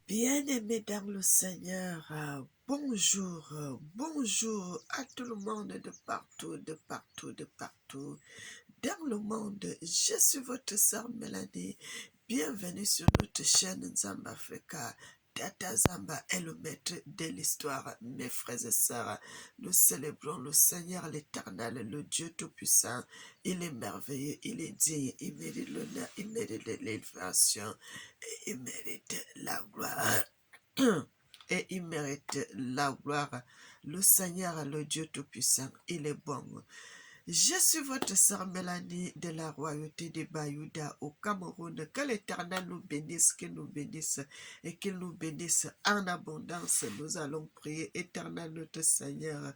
Bien-aimés dans le Seigneur, bonjour, bonjour à tout le monde de partout, de partout, de partout. Dans le monde, je suis votre sœur Mélanie. Bienvenue sur notre chaîne Zamba Africa. Tata Zamba est le maître de l'histoire. Mes frères et sœurs, nous célébrons le Seigneur l'Éternel, le Dieu Tout-Puissant. Il est merveilleux, il est digne, il mérite l'honneur, il mérite l'élévation et il mérite la gloire. Et il mérite la gloire. Le Seigneur, le Dieu Tout-Puissant, il est bon. Je suis votre sœur Mélanie de la royauté de Bayouda au Cameroun. Que l'Éternel nous bénisse, qu'il nous bénisse et qu'il nous bénisse en abondance. Nous allons prier, Éternel notre Seigneur.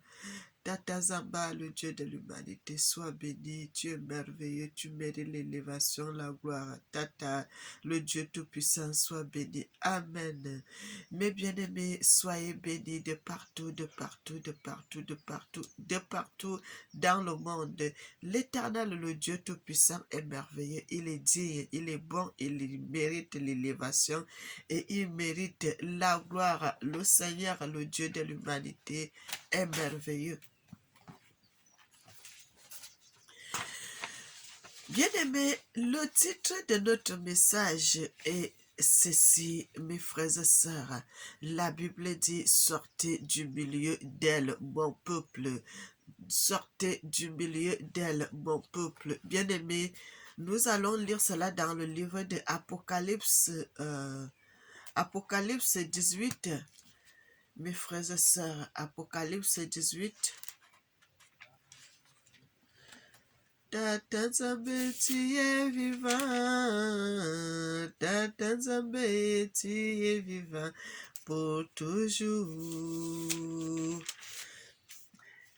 Tata Zamba, le Dieu de l'humanité, sois béni, tu es merveilleux, tu mérites l'élévation, la gloire. Tata, le Dieu Tout-Puissant, sois béni. Amen. Mes bien-aimés, soyez bénis de partout, de partout, de partout, de partout, de partout dans le monde. L'Éternel, le Dieu Tout-Puissant, est merveilleux, il est digne, il est bon, il mérite l'élévation et il mérite la gloire. Le Seigneur, le Dieu de l'humanité, est merveilleux. Bien-aimés, le titre de notre message est ceci, mes frères et sœurs. La Bible dit, sortez du milieu d'elle, mon peuple. Sortez du milieu d'elle, mon peuple. Bien-aimés, nous allons lire cela dans le livre de Apocalypse, Apocalypse 18. Mes frères et sœurs, Apocalypse 18. Tata Nzambe tu es vivant, Tata Nzambe tu es vivant pour toujours.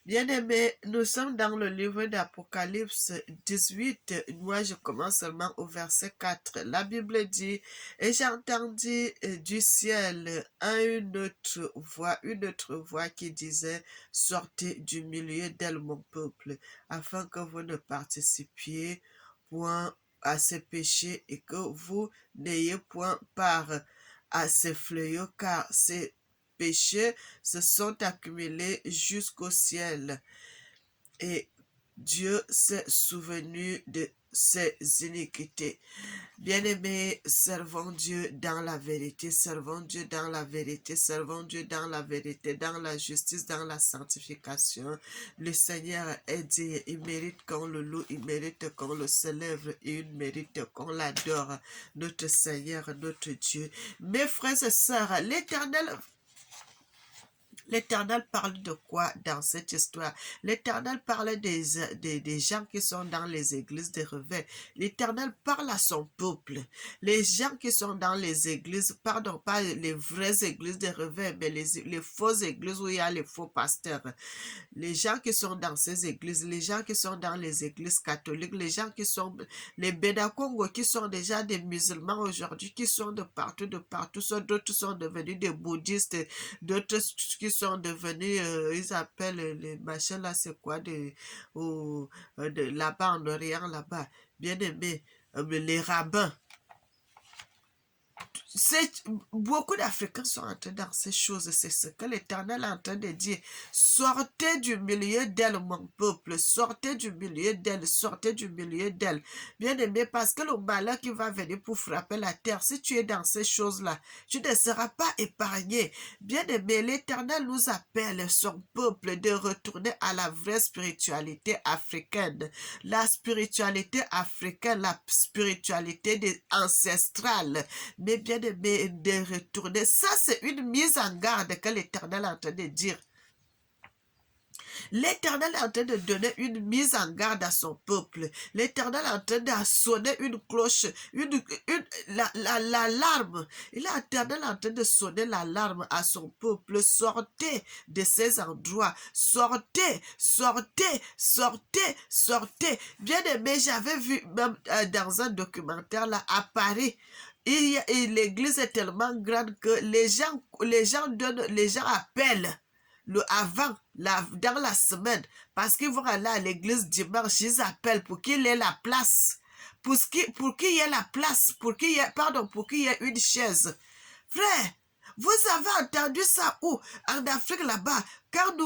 Bien-aimés, nous sommes dans le livre d'Apocalypse 18. Moi, je commence seulement au verset 4. La Bible dit, « Et j'entendis du ciel une autre voix qui disait, « Sortez du milieu d'elle, mon peuple, afin que vous ne participiez point à ces péchés et que vous n'ayez point part à ces fléaux, car c'est péchés se sont accumulés jusqu'au ciel et Dieu s'est souvenu de ses iniquités. » Bien-aimés, servons Dieu dans la vérité, servons Dieu dans la vérité, servons Dieu dans la vérité, dans la justice, dans la sanctification. Le Seigneur est digne, il mérite qu'on le loue, il mérite qu'on le célèbre, et il mérite qu'on l'adore, notre Seigneur, notre Dieu. Mes frères et sœurs, L'Éternel parle de quoi dans cette histoire? L'Éternel parle des gens qui sont dans les églises de réveil. L'Éternel parle à son peuple. Les gens qui sont dans les églises, pardon, pas les vraies églises de réveil, mais les fausses églises où il y a les faux pasteurs. Les gens qui sont dans ces églises, les gens qui sont dans les églises catholiques, les gens qui sont, les Bédakongo qui sont déjà des musulmans aujourd'hui, qui sont de partout, d'autres sont devenus des bouddhistes, d'autres qui sont devenus, ils appellent les machins là, c'est quoi, là-bas en Orient, là-bas, bien aimé, les rabbins. Beaucoup d'Africains sont en train de faire ces choses. C'est ce que l'Éternel est en train de dire. Sortez du milieu d'elle, mon peuple. Sortez du milieu d'elle. Sortez du milieu d'elle. Bien aimé, parce que le malheur qui va venir pour frapper la terre, si tu es dans ces choses-là, tu ne seras pas épargné. Bien aimé, l'Éternel nous appelle, son peuple, de retourner à la vraie spiritualité africaine. La spiritualité africaine, la spiritualité ancestrale. Mais bien de retourner. Ça, c'est une mise en garde que l'Éternel est en train de dire. L'Éternel est en train de donner une mise en garde à son peuple. L'Éternel est en train de sonner une cloche, l'alarme. L'Éternel est en train de sonner l'alarme à son peuple. Sortez de ces endroits. Sortez, sortez, sortez, sortez. Bien aimé, j'avais vu même dans un documentaire là à Paris. Et l'église est tellement grande que les gens appellent dans la semaine, parce qu'ils vont aller à l'église dimanche, ils appellent pour qu'il ait la place, pour qu'il y ait la place, pour qu'il y ait une chaise. Frère, Vous avez entendu ça où? En Afrique là-bas, quand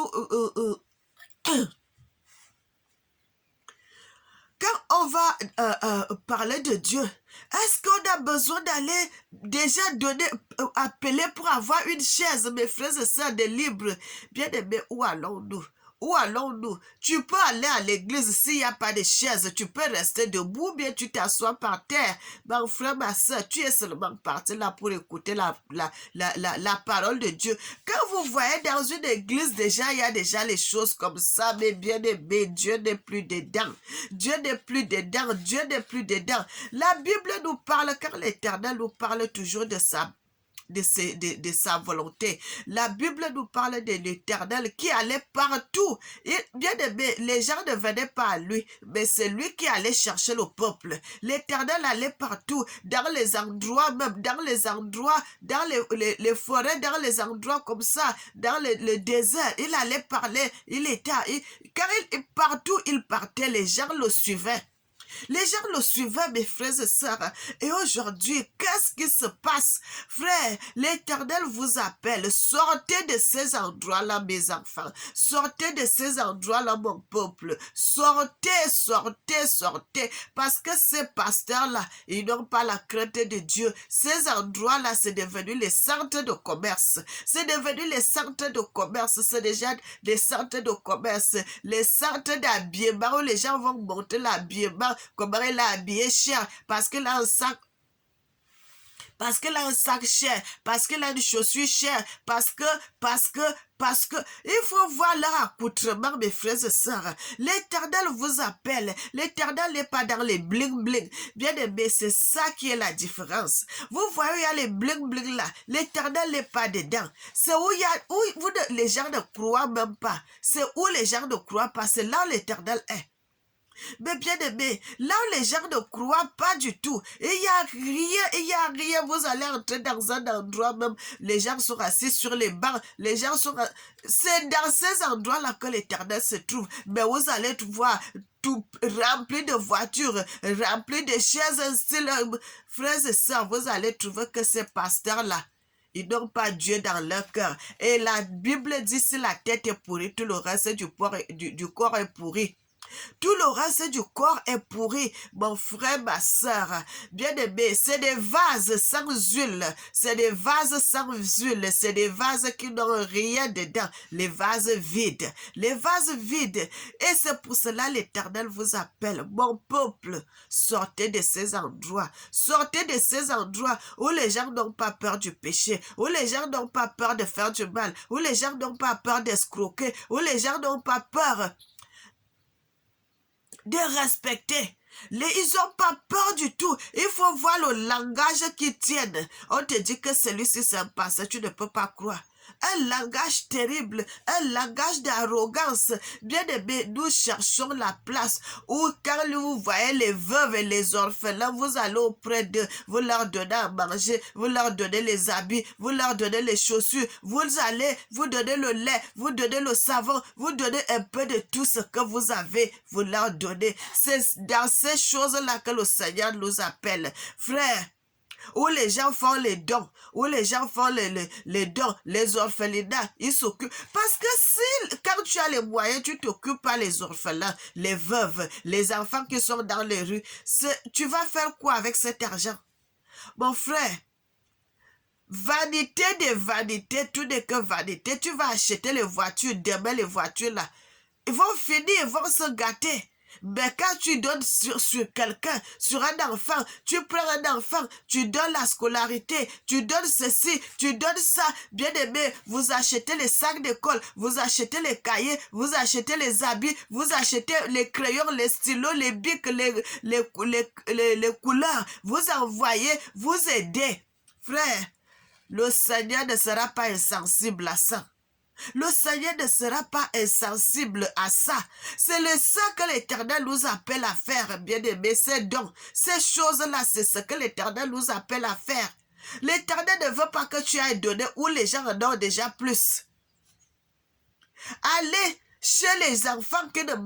quand on va parler de Dieu, est-ce qu'on a besoin d'aller déjà donner, appeler pour avoir une chaise, mes frères et sœurs, des libres? Bien aimés, où allons-nous? Où allons-nous? Tu peux aller à l'église s'il n'y a pas de chaise, tu peux rester debout, bien tu t'assois par terre. Mon frère, ma soeur, tu es seulement parti là pour écouter la parole de Dieu. Quand vous voyez dans une église déjà, il y a déjà les choses comme ça, mais bien aimé, Dieu n'est plus dedans. Dieu n'est plus dedans, Dieu n'est plus dedans. La Bible nous parle, car l'Éternel nous parle toujours de sa volonté. La Bible nous parle de l'Éternel qui allait partout. Et bien aimé, les gens ne venaient pas à lui, mais c'est lui qui allait chercher le peuple. L'Éternel allait partout, dans les endroits, même dans les endroits, dans les forêts, dans les endroits comme ça, dans le désert. Il allait parler, car partout il partait, les gens le suivaient. Les gens le suivaient, mes frères et sœurs. Et aujourd'hui, qu'est-ce qui se passe? Frère, l'Éternel vous appelle. Sortez de ces endroits-là, mes enfants. Sortez de ces endroits-là, mon peuple. Sortez, sortez, sortez. Parce que ces pasteurs-là, ils n'ont pas la crainte de Dieu. Ces endroits-là, c'est devenu les centres de commerce. C'est devenu les centres de commerce. C'est déjà des centres de commerce. Les centres d'habillement où les gens vont monter l'habillement. Comment il a habillé cher, parce qu'il a un sac cher, parce qu'il a une chaussure chère, parce que, il faut voir leur accoutrement, mes frères et sœurs. L'Éternel vous appelle. L'Éternel n'est pas dans les bling-bling. Bien aimé, c'est ça qui est la différence. Vous voyez, il y a les bling-bling là. L'Éternel n'est pas dedans. C'est où les gens ne croient même pas. C'est où les gens ne croient pas. C'est là où l'Éternel est. Mais bien aimé, là où les gens ne croient pas du tout, il n'y a rien, vous allez entrer dans un endroit même, les gens sont assis sur les bancs, c'est dans ces endroits-là que l'Éternel se trouve, mais vous allez voir tout rempli de voitures, rempli de chaises, frères et sœurs, vous allez trouver que ces pasteurs-là, ils n'ont pas Dieu dans leur cœur. Et la Bible dit, si la tête est pourrie, tout le reste du corps est pourri. Tout le reste du corps est pourri, mon frère, ma soeur. Bien aimé, c'est des vases sans huile. C'est des vases sans huile. C'est des vases qui n'ont rien dedans. Les vases vides. Les vases vides. Et c'est pour cela l'Éternel vous appelle. Mon peuple, sortez de ces endroits. Sortez de ces endroits où les gens n'ont pas peur du péché. Où les gens n'ont pas peur de faire du mal. Où les gens n'ont pas peur d'escroquer. Où les gens n'ont pas peur de respecter. Ils n'ont pas peur du tout. Il faut voir le langage qu'ils tiennent. On te dit que celui-ci c'est un passé, tu ne peux pas croire. Un langage terrible, un langage d'arrogance. Bien aimé, nous cherchons la place où quand vous voyez les veuves et les orphelins, vous allez auprès d'eux, vous leur donnez à manger, vous leur donnez les habits, vous leur donnez les chaussures, vous allez, vous donnez le lait, vous donnez le savon, vous donnez un peu de tout ce que vous avez, vous leur donnez. C'est dans ces choses-là que le Seigneur nous appelle. Frère, où les gens font les dons, où les gens font les dons, les orphelinats, ils s'occupent. Parce que si, quand tu as les moyens, tu t'occupes pas les orphelins, les veuves, les enfants qui sont dans les rues, tu vas faire quoi avec cet argent? Mon frère, vanité de vanité, tout n'est que vanité. Tu vas acheter les voitures, demain les voitures là, ils vont finir, ils vont se gâter. Mais quand tu donnes sur quelqu'un, sur un enfant, tu prends un enfant, tu donnes la scolarité, tu donnes ceci, tu donnes ça. Bien aimé, vous achetez les sacs d'école, vous achetez les cahiers, vous achetez les habits, vous achetez les crayons, les stylos, les bics, les couleurs. Vous envoyez, vous aidez. Frère, le Seigneur ne sera pas insensible à ça. Le Seigneur ne sera pas insensible à ça. C'est le ça que l'Éternel nous appelle à faire, bien-aimés. Ces dons, ces choses-là, c'est ce que l'Éternel nous appelle à faire. L'Éternel ne veut pas que tu ailles donner où les gens en ont déjà plus. Allez chez les enfants qui n'ont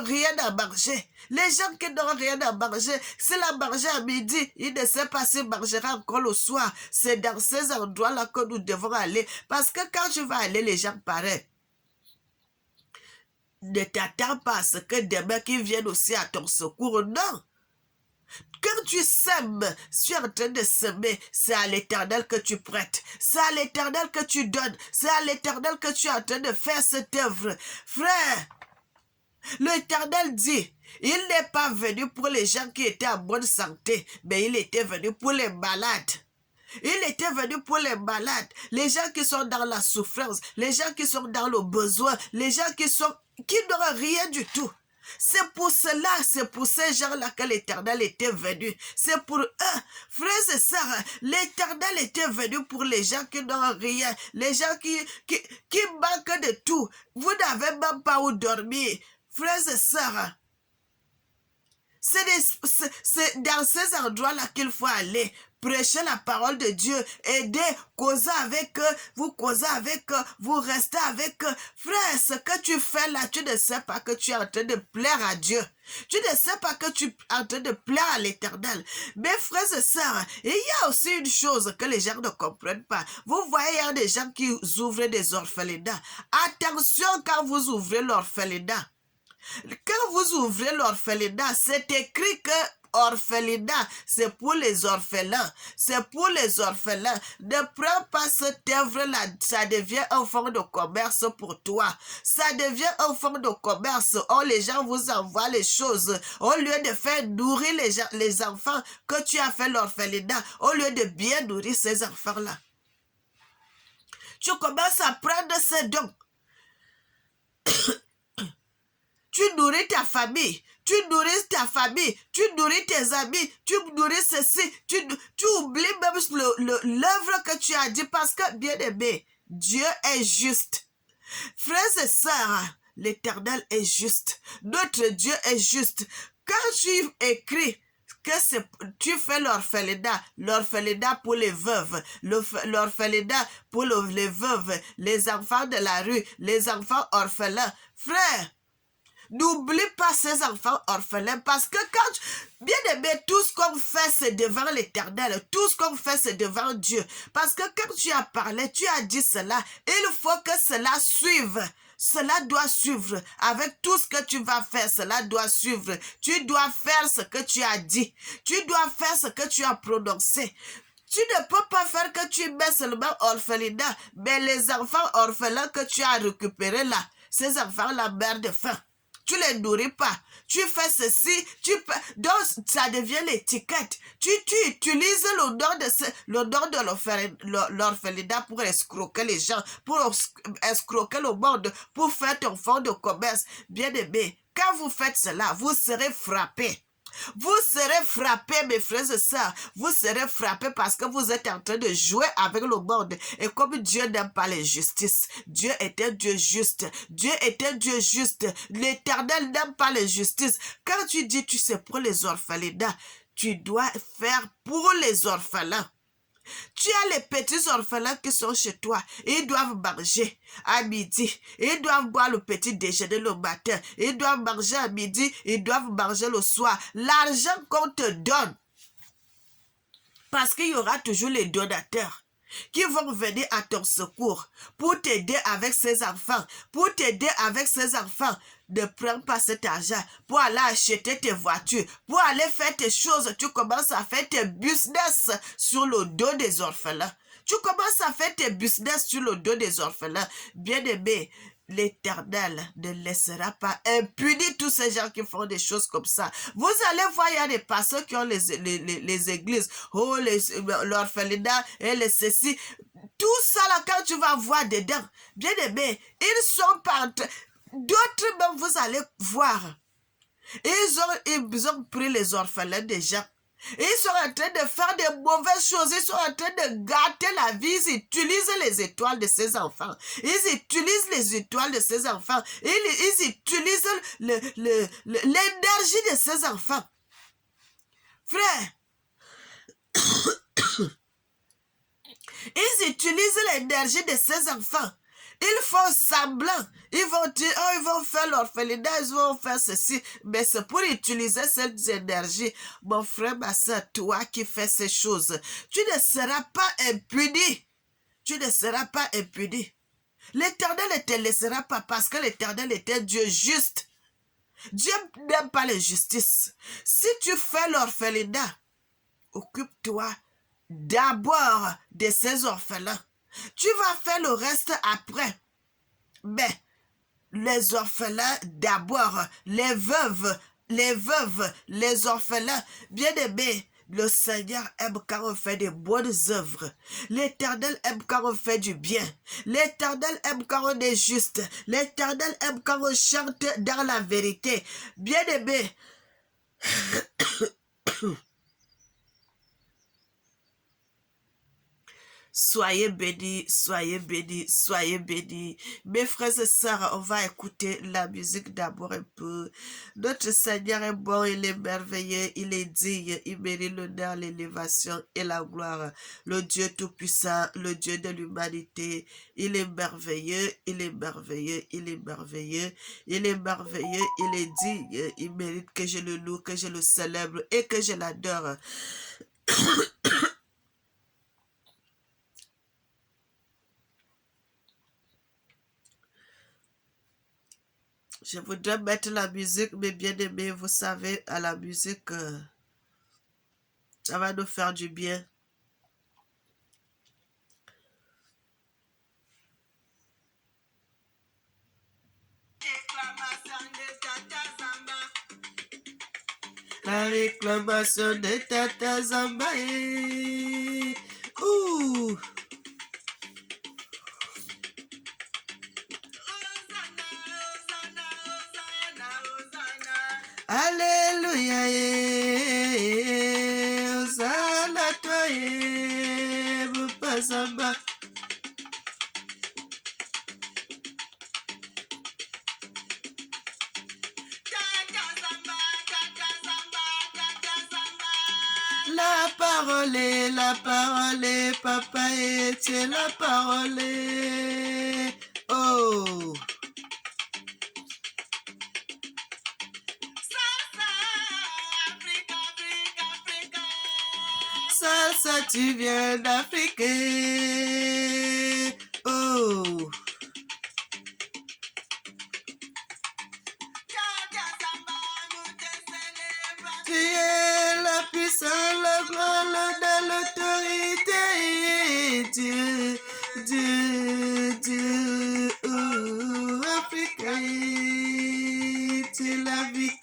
rien à manger. Les gens qui n'ont rien à manger, s'il a mangé à midi, il ne sait pas s'il mangera encore le soir. C'est dans ces endroits-là que nous devons aller. Parce que quand je vais aller, les gens pareils. Ne t'attends pas à ce que demain qu'ils viennent aussi à ton secours. Non. Quand tu sèmes, tu es en train de semer, c'est à l'Éternel que tu prêtes. C'est à l'Éternel que tu donnes. C'est à l'Éternel que tu es en train de faire cette œuvre. Frère, l'Éternel dit, il n'est pas venu pour les gens qui étaient en bonne santé, mais il était venu pour les malades. Il était venu pour les malades, les gens qui sont dans la souffrance, les gens qui sont dans le besoin, les gens qui n'ont rien du tout. C'est pour cela, c'est pour ces gens-là que l'Éternel était venu. C'est pour eux, frères et sœurs, l'Éternel était venu pour les gens qui n'ont rien, les gens qui manquent de tout. Vous n'avez même pas où dormir. Frères et sœurs, c'est dans ces endroits-là qu'il faut aller. Prêcher la parole de Dieu, aider, causer avec eux, vous causez avec eux, vous restez avec eux. Frère, ce que tu fais là, tu ne sais pas que tu es en train de plaire à Dieu. Tu ne sais pas que tu es en train de plaire à l'Éternel. Mais frères et sœurs, il y a aussi une chose que les gens ne comprennent pas. Vous voyez, il y a des gens qui ouvrent des orphelinats. Attention quand vous ouvrez l'orphelinat. Quand vous ouvrez l'orphelinat, c'est écrit que orphelinat, c'est pour les orphelins. C'est pour les orphelins. Ne prends pas cette œuvre-là. Ça devient un fonds de commerce pour toi. Ça devient un fonds de commerce. Oh, les gens vous envoient les choses. Au lieu de faire nourrir les enfants que tu as fait l'orphelinat, au lieu de bien nourrir ces enfants-là, tu commences à prendre ces dons. Tu nourris ta famille, tu nourris ta famille, tu nourris tes amis, tu nourris ceci, tu oublies même l'œuvre que tu as dit parce que, bien aimé, Dieu est juste. Frères et sœurs, l'Éternel est juste. Notre Dieu est juste. Quand tu écris que tu fais l'orphelinat pour les veuves, l'orphelinat pour les veuves, les enfants de la rue, les enfants orphelins, frère, n'oublie pas ces enfants orphelins parce que bien aimé, tout ce qu'on fait, c'est devant l'Éternel. Tout ce qu'on fait, c'est devant Dieu. Parce que quand tu as parlé, tu as dit cela. Il faut que cela suive. Cela doit suivre. Avec tout ce que tu vas faire, cela doit suivre. Tu dois faire ce que tu as dit. Tu dois faire ce que tu as prononcé. Tu ne peux pas faire que tu mets seulement orphelinat, mais les enfants orphelins que tu as récupérés là, ces enfants-là meurent de faim. Tu ne les nourris pas. Tu fais ceci, donc ça devient l'étiquette. Tu utilises le nom de l'orphelinat pour escroquer les gens, pour escroquer le monde, pour faire ton fonds de commerce. Bien aimé, quand vous faites cela, vous serez frappés. Vous serez frappés, mes frères et sœurs. Vous serez frappés parce que vous êtes en train de jouer avec le monde. Et comme Dieu n'aime pas l'injustice, Dieu est un Dieu juste. Dieu est un Dieu juste. L'Éternel n'aime pas l'injustice. Quand tu dis tu sais pour les orphelinats, tu dois faire pour les orphelins. Tu as les petits orphelins qui sont chez toi. Ils doivent manger à midi. Ils doivent boire le petit déjeuner le matin. Ils doivent manger à midi. Ils doivent manger le soir. L'argent qu'on te donne. Parce qu'il y aura toujours les donateurs qui vont venir à ton secours pour t'aider avec ces enfants. Pour t'aider avec ces enfants. Ne prends pas cet argent pour aller acheter tes voitures, pour aller faire tes choses. Tu commences à faire tes business sur le dos des orphelins. Tu commences à faire tes business sur le dos des orphelins. Bien-aimé, l'Éternel ne laissera pas impunis tous ces gens qui font des choses comme ça. Vous allez voir, il y a des pasteurs qui ont les églises, oh, l'orphelinat et les ceci. Tout ça là, quand tu vas voir dedans, bien aimé, ils sont pas... D'autres même, vous allez voir. Ils ont pris les orphelins des gens. Ils sont en train de faire des mauvaises choses. Ils sont en train de gâter la vie. Ils utilisent les étoiles de ces enfants. Ils utilisent les étoiles de ces enfants. Ils utilisent l'énergie de ces enfants. Frère, ils utilisent l'énergie de ces enfants. Ils font semblant. Ils vont dire, oh, ils vont faire l'orphelinat, ils vont faire ceci. Mais c'est pour utiliser cette énergie. Mon frère, ma soeur, toi qui fais ces choses, tu ne seras pas impuni. Tu ne seras pas impuni. L'Éternel ne te laissera pas parce que l'Éternel est un Dieu juste. Dieu n'aime pas l'injustice. Si tu fais l'orphelinat, occupe-toi d'abord de ces orphelins. Tu vas faire le reste après. Mais les orphelins d'abord, les veuves, les orphelins, bien-aimés, le Seigneur aime quand on fait de bonnes œuvres. L'Éternel aime quand on fait du bien. L'Éternel aime quand on est juste. L'Éternel aime quand on chante dans la vérité. Bien-aimés, soyez bénis, soyez bénis, soyez bénis. Mes frères et sœurs, on va écouter la musique d'abord un peu. Notre Seigneur est bon, il est merveilleux, il est digne, il mérite l'honneur, l'élévation et la gloire. Le Dieu tout-puissant, le Dieu de l'humanité, il est merveilleux, il est merveilleux, il est merveilleux, il est merveilleux, il est digne, il mérite que je le loue, que je le célèbre et que je l'adore. Je voudrais mettre la musique, mais bien aimé, vous savez, à la musique, ça va nous faire du bien. La réclamation de Tata Zamba. Ouh! Alléluia, Hosanna toi, Papa Zamba. La parole, papa, et c'est la parole. Oh! Salsa, tu viens d'Afrique. Oh! Tu es la puissance, la gloire, l'honneur, l'autorité. Dieu, Dieu, Dieu, oh, Afrique, tu la vie.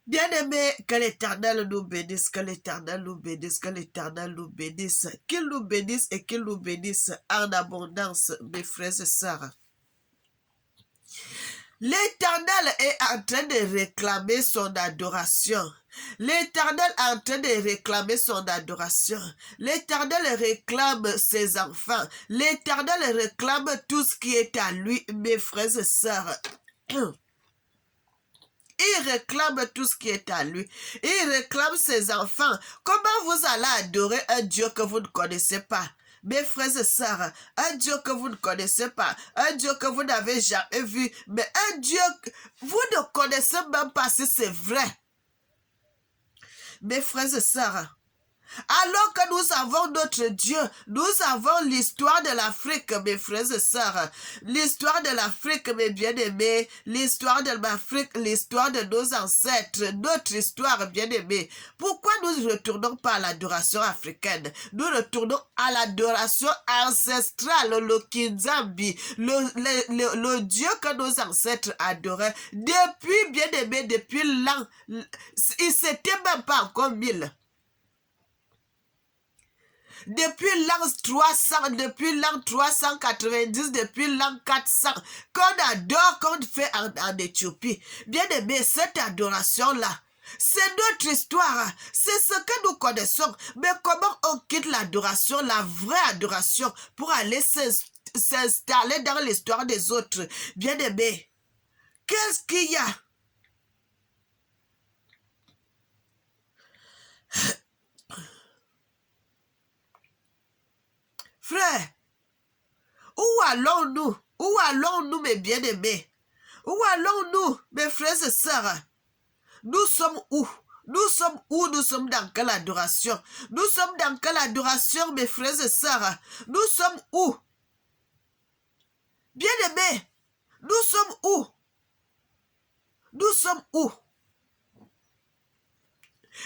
Bien-aimés, que l'Éternel nous bénisse, que l'Éternel nous bénisse, que l'Éternel nous bénisse, qu'il nous bénisse et qu'il nous bénisse en abondance, mes frères et sœurs. L'Éternel est en train de réclamer son adoration. L'Éternel est en train de réclamer son adoration. L'Éternel réclame ses enfants. L'Éternel réclame tout ce qui est à lui, mes frères et sœurs. Il réclame tout ce qui est à lui. Il réclame ses enfants. Comment vous allez adorer un Dieu que vous ne connaissez pas? Mes frères et sœurs, un Dieu que vous ne connaissez pas, un Dieu que vous n'avez jamais vu, mais un Dieu que vous ne connaissez même pas si c'est vrai. Mes frères et sœurs, alors que nous avons notre Dieu, nous avons l'histoire de l'Afrique, mes frères et sœurs. L'histoire de l'Afrique, mes bien-aimés. L'histoire de l'Afrique, l'histoire de nos ancêtres. Notre histoire, bien-aimés. Pourquoi nous ne retournons pas à l'adoration africaine? Nous retournons à l'adoration ancestrale, le Kinzambi, le Dieu que nos ancêtres adoraient. Depuis, bien-aimés, depuis l'an, il s'était même pas encore 1000. Depuis l'an 300, depuis l'an 390, depuis l'an 400, qu'on adore, qu'on fait en Éthiopie. Bien aimé, cette adoration-là, c'est notre histoire, c'est ce que nous connaissons. Mais comment on quitte l'adoration, la vraie adoration, pour aller s'installer dans l'histoire des autres? Bien aimé, qu'est-ce qu'il y a? Frère, Où allons-nous? Où allons-nous, mes bien-aimés? Où allons-nous, mes frères et sœurs? Nous sommes où? Nous sommes où? Nous sommes dans quelle adoration? Nous sommes dans quelle adoration, mes frères et sœurs? Nous sommes où? Bien-aimés, nous sommes où? Nous sommes où?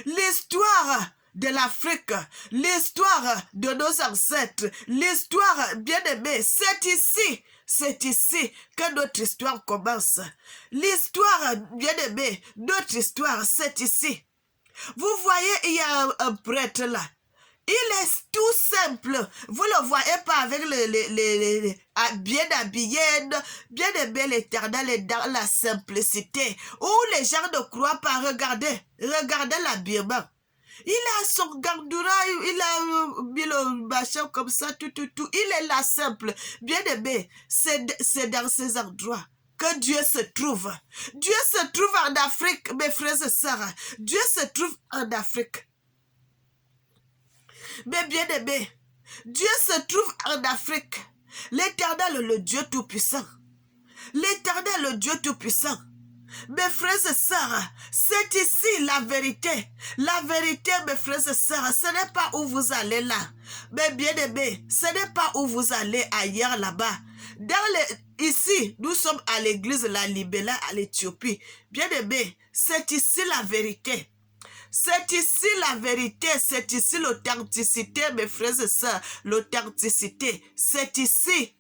L'histoire de l'Afrique, l'histoire de nos ancêtres, l'histoire, bien-aimée, c'est ici que notre histoire commence. L'histoire, bien-aimée, notre histoire, c'est ici. Vous voyez, il y a un prêtre là. Il est tout simple. Vous ne le voyez pas avec bien habillé, bien aimé l'Éternel est dans la simplicité. Où les gens ne croient pas. Regardez l'habillement. Il a son gardoura, il a mis le machin comme ça, tout. Il est là simple. Bien aimé, c'est dans ces endroits que Dieu se trouve. Dieu se trouve en Afrique, mes frères et sœurs. Dieu se trouve en Afrique. Mais bien aimé, Dieu se trouve en Afrique. L'Éternel, le Dieu Tout-Puissant. L'Éternel, le Dieu Tout-Puissant. Mes frères et sœurs, c'est ici la vérité. La vérité, mes frères et sœurs, ce n'est pas où vous allez là. Mais bien aimé, ce n'est pas où vous allez ailleurs là-bas. Ici, nous sommes à l'église La Libella à l'Éthiopie. Bien aimé, c'est ici la vérité. C'est ici la vérité, c'est ici l'authenticité, mes frères et sœurs. L'authenticité, c'est ici.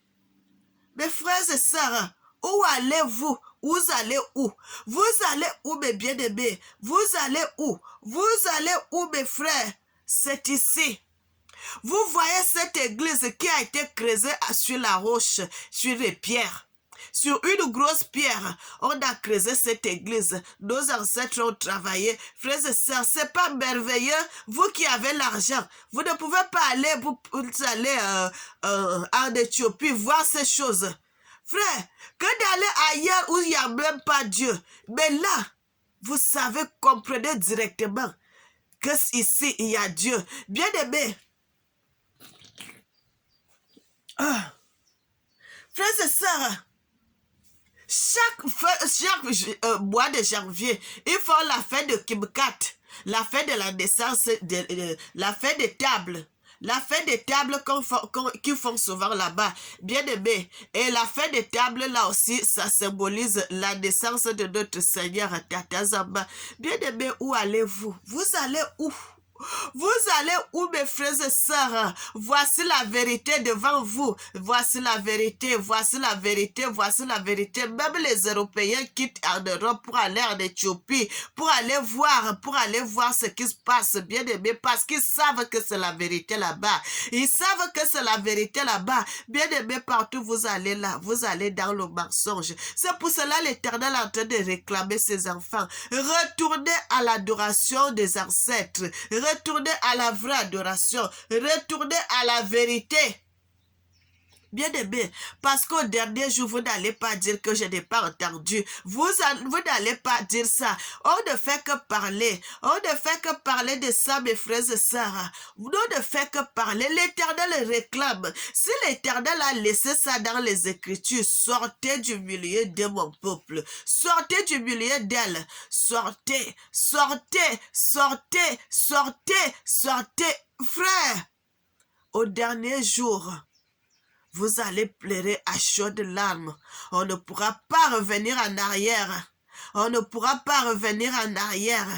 Mes frères et sœurs, où allez-vous? Vous allez où? Vous allez où, mes bien-aimés? Vous allez où? Vous allez où, mes frères? C'est ici. Vous voyez cette église qui a été creusée sur la roche, sur les pierres. Sur une grosse pierre, on a creusé cette église. Nos ancêtres ont travaillé. Frères et sœurs, c'est pas merveilleux? Vous qui avez l'argent, vous ne pouvez pas aller, vous allez en Éthiopie voir ces choses. Frère, que d'aller ailleurs où il n'y a même pas Dieu. Mais là, vous savez, comprenez directement que ici, il y a Dieu. Bien aimé. Frères et sœurs, chaque mois de janvier, ils font la fête de Kimkat, la fête de la naissance, la fête des tables. La fête des tables qu'ils font souvent là-bas, bien aimé. Et la fête des tables, là aussi, ça symbolise la naissance de notre Seigneur Tatazamba. Bien aimé, où allez-vous? Vous allez où? Vous allez où, mes frères et sœurs? Voici la vérité devant vous. Voici la vérité, voici la vérité, voici la vérité. Même les Européens quittent en Europe pour aller en Éthiopie, pour aller voir ce qui se passe, bien aimé, parce qu'ils savent que c'est la vérité là-bas. Ils savent que c'est la vérité là-bas. Bien aimé, partout vous allez là, vous allez dans le mensonge. C'est pour cela l'Éternel est en train de réclamer ses enfants. Retournez à l'adoration des ancêtres. Retournez à la vraie adoration. Retournez à la vérité. Bien aimé, parce qu'au dernier jour, vous n'allez pas dire que je n'ai pas entendu. Vous n'allez pas dire ça. On ne fait que parler. On ne fait que parler de ça, mes frères et sœurs. On ne fait que parler. L'Éternel réclame. Si l'Éternel a laissé ça dans les Écritures, sortez du milieu de mon peuple. Sortez du milieu d'elle. Sortez, sortez, sortez, sortez, sortez. Frère, au dernier jour, vous allez pleurer à chaudes larmes. On ne pourra pas revenir en arrière. On ne pourra pas revenir en arrière.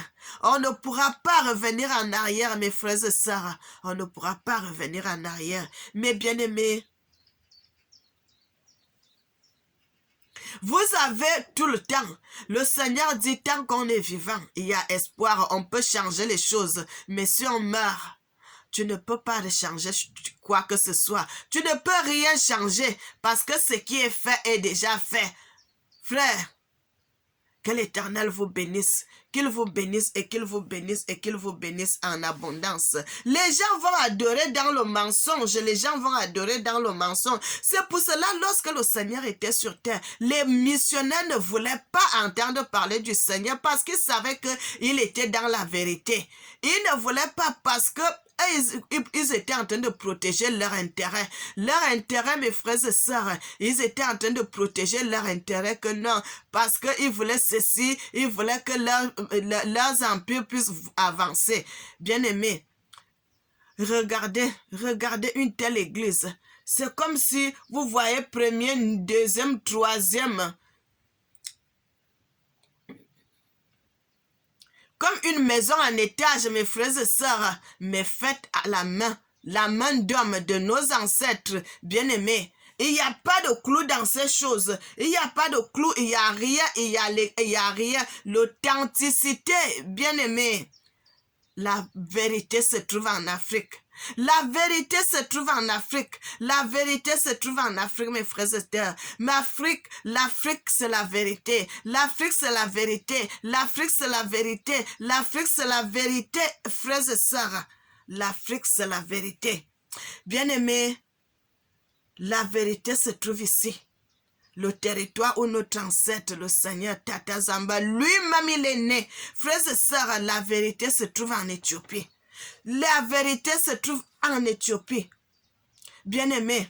On ne pourra pas revenir en arrière, mes frères et sœurs. On ne pourra pas revenir en arrière. Mes bien-aimés, vous avez tout le temps. Le Seigneur dit, tant qu'on est vivant, il y a espoir. On peut changer les choses. Mais si on meurt, tu ne peux pas changer quoi que ce soit. Tu ne peux rien changer parce que ce qui est fait est déjà fait. Frère, que l'Éternel vous bénisse. Qu'il vous bénisse et qu'il vous bénisse et qu'il vous bénisse en abondance. Les gens vont adorer dans le mensonge. Les gens vont adorer dans le mensonge. C'est pour cela, lorsque le Seigneur était sur terre, les missionnaires ne voulaient pas entendre parler du Seigneur parce qu'ils savaient qu'il était dans la vérité. Ils ne voulaient pas parce que ils étaient en train de protéger leur intérêt. Leur intérêt, mes frères et sœurs, ils étaient en train de protéger leur intérêt que non, parce qu'ils voulaient ceci, ils voulaient que leurs empires puissent avancer. Bien-aimés, regardez une telle église. C'est comme si vous voyez premier, deuxième, troisième. Comme une maison en étage, mes frères et sœurs, mais faite à la main d'homme de nos ancêtres bien-aimés. Il n'y a pas de clou dans ces choses. Il n'y a pas de clou, il n'y a rien, il y a rien. L'authenticité, bien-aimés. La vérité se trouve en Afrique. La vérité se trouve en Afrique. La vérité se trouve en Afrique, mes frères et sœurs. Mais l'Afrique, c'est la vérité. L'Afrique, c'est la vérité. L'Afrique, c'est la vérité. L'Afrique, c'est la vérité, frères et sœurs. L'Afrique, c'est la vérité. Bien-aimés, la vérité se trouve ici. Le territoire où notre ancêtre, le Seigneur Tata Zamba, lui-même il est né. Frères et sœurs, la vérité se trouve en Éthiopie. La vérité se trouve en Éthiopie. Bien-aimés,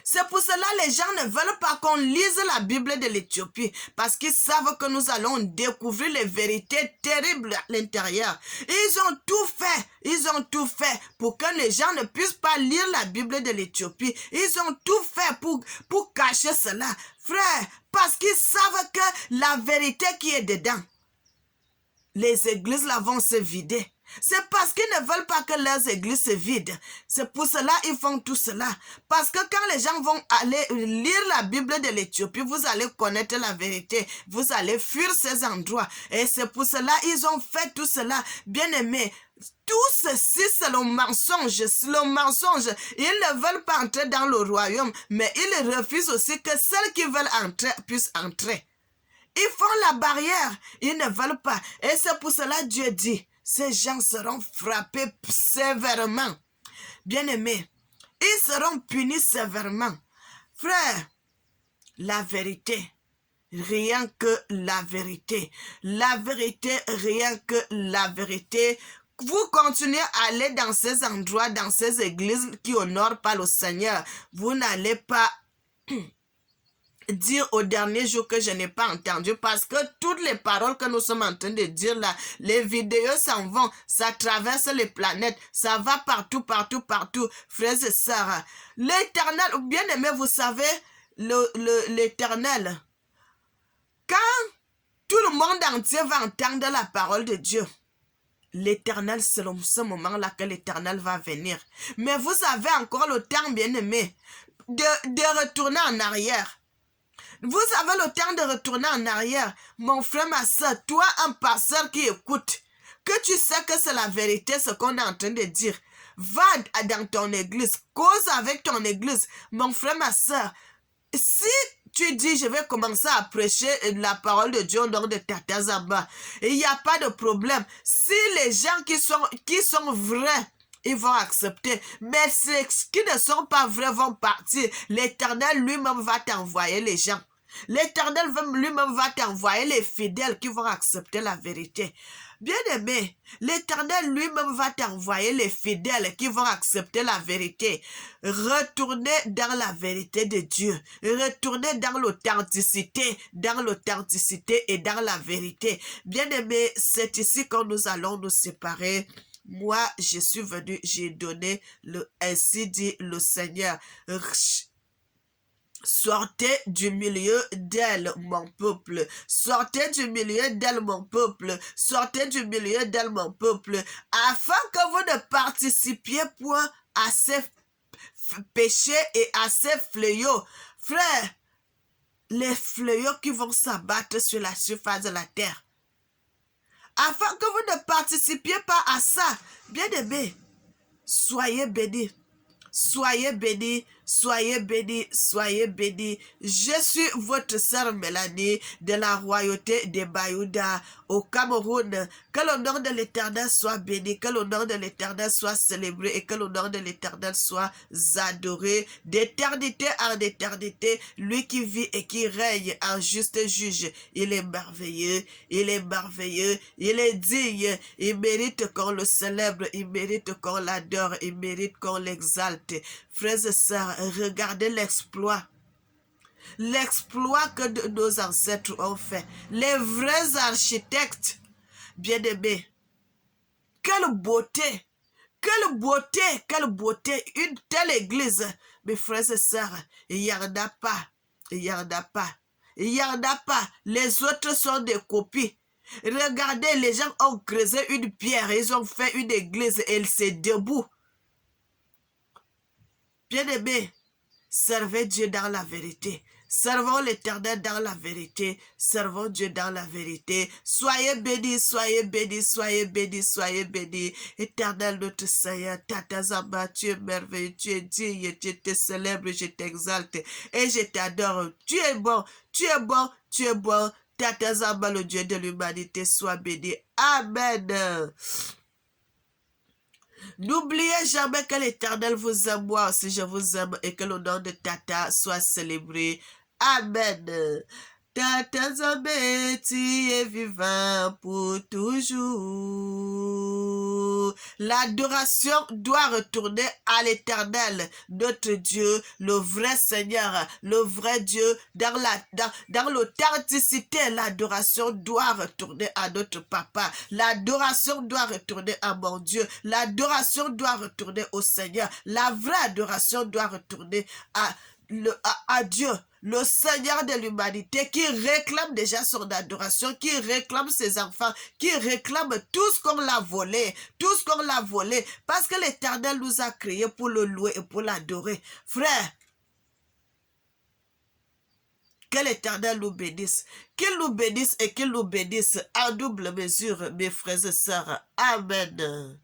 c'est pour cela que les gens ne veulent pas qu'on lise la Bible de l'Éthiopie, parce qu'ils savent que nous allons découvrir les vérités terribles à l'intérieur. Ils ont tout fait pour que les gens ne puissent pas lire la Bible de l'Éthiopie. Ils ont tout fait pour cacher cela. Frère, parce qu'ils savent que la vérité qui est dedans, les églises là vont se vider. C'est parce qu'ils ne veulent pas que leurs églises se vident. C'est pour cela qu'ils font tout cela. Parce que quand les gens vont aller lire la Bible de l'Éthiopie, vous allez connaître la vérité. Vous allez fuir ces endroits. Et c'est pour cela qu'ils ont fait tout cela. Bien-aimés, tout ceci, c'est le mensonge. C'est le mensonge. Ils ne veulent pas entrer dans le royaume, mais ils refusent aussi que ceux qui veulent entrer puissent entrer. Ils font la barrière. Ils ne veulent pas. Et c'est pour cela que Dieu dit, ces gens seront frappés sévèrement. Bien-aimés, ils seront punis sévèrement. Frère, la vérité, rien que la vérité. La vérité, rien que la vérité. Vous continuez à aller dans ces endroits, dans ces églises qui honorent pas le Seigneur. Vous n'allez pas dire au dernier jour que je n'ai pas entendu, parce que toutes les paroles que nous sommes en train de dire là, les vidéos s'en vont, ça traverse les planètes, ça va partout, frères et sœurs. L'Éternel, bien aimé, vous savez, l'Éternel, quand tout le monde entier va entendre la parole de Dieu, l'Éternel, c'est ce moment-là que l'Éternel va venir. Mais vous avez encore le temps, bien aimé, de retourner en arrière. Vous avez le temps de retourner en arrière. Mon frère, ma soeur, toi, un pasteur qui écoute, que tu sais que c'est la vérité, ce qu'on est en train de dire. Va dans ton église, cause avec ton église. Mon frère, ma soeur, si tu dis, je vais commencer à prêcher la parole de Dieu au nom de Tata Zamba, il n'y a pas de problème. Si les gens qui sont vrais, ils vont accepter. Mais ceux qui ne sont pas vrais vont partir. L'Éternel lui-même va t'envoyer les gens. L'Éternel lui-même va t'envoyer les fidèles qui vont accepter la vérité. Bien-aimé, l'Éternel lui-même va t'envoyer les fidèles qui vont accepter la vérité. Retournez dans la vérité de Dieu. Retournez dans l'authenticité et dans la vérité. Bien-aimé, c'est ici que nous allons nous séparer. Moi, je suis venu, j'ai donné ainsi dit le Seigneur. Sortez du milieu d'elle, mon peuple. Sortez du milieu d'elle, mon peuple. Sortez du milieu d'elle, mon peuple. Afin que vous ne participiez point à ces péchés et à ces fléaux. Frère, les fléaux qui vont s'abattre sur la surface de la terre. Afin que vous ne participiez pas à ça. Bien-aimés, soyez bénis. Soyez bénis Soyez bénis, soyez bénis. Je suis votre sœur Mélanie de la royauté des Bayouda au Cameroun. Que le nom de l'Éternel soit béni, que le nom de l'Éternel soit célébré et que le nom de l'Éternel soit adoré d'éternité en éternité. Lui qui vit et qui règne en juste juge, il est merveilleux, il est merveilleux, il est digne, il mérite qu'on le célèbre, il mérite qu'on l'adore, il mérite qu'on l'exalte. Frères et sœurs, regardez l'exploit que nos ancêtres ont fait. Les vrais architectes, bien-aimés. Quelle beauté! Quelle beauté! Quelle beauté! Une telle église. Mes frères et sœurs, il n'y en a pas. Il n'y en a pas. Il n'y en a pas. Les autres sont des copies. Regardez, les gens ont creusé une pierre. Ils ont fait une église et elle s'est debout. Bien-aimés, servez Dieu dans la vérité. Servons l'Éternel dans la vérité. Servons Dieu dans la vérité. Soyez bénis, soyez bénis, soyez bénis, soyez bénis. Éternel notre Seigneur, Tata Zamba, tu es merveilleux, tu es digne, je te célèbre, je t'exalte et je t'adore. Tu es bon, tu es bon, tu es bon. Tata Zamba, le Dieu de l'humanité, soit béni. Amen. N'oubliez jamais que l'Éternel vous aime, moi aussi je vous aime et que le nom de Tata soit célébré. Amen. Tata Zambé, tu es vivant pour toujours. L'adoration doit retourner à l'Éternel, notre Dieu, le vrai Seigneur, le vrai Dieu. Dans l'authenticité, l'adoration doit retourner à notre Papa. L'adoration doit retourner à mon Dieu. L'adoration doit retourner au Seigneur. La vraie adoration doit retourner à Dieu, le Seigneur de l'humanité, qui réclame déjà son adoration, qui réclame ses enfants, qui réclame tout ce qu'on l'a volé, tout ce qu'on l'a volé, parce que l'Éternel nous a créés pour le louer et pour l'adorer. Frère, que l'Éternel nous bénisse, qu'il nous bénisse et qu'il nous bénisse en double mesure, mes frères et sœurs. Amen.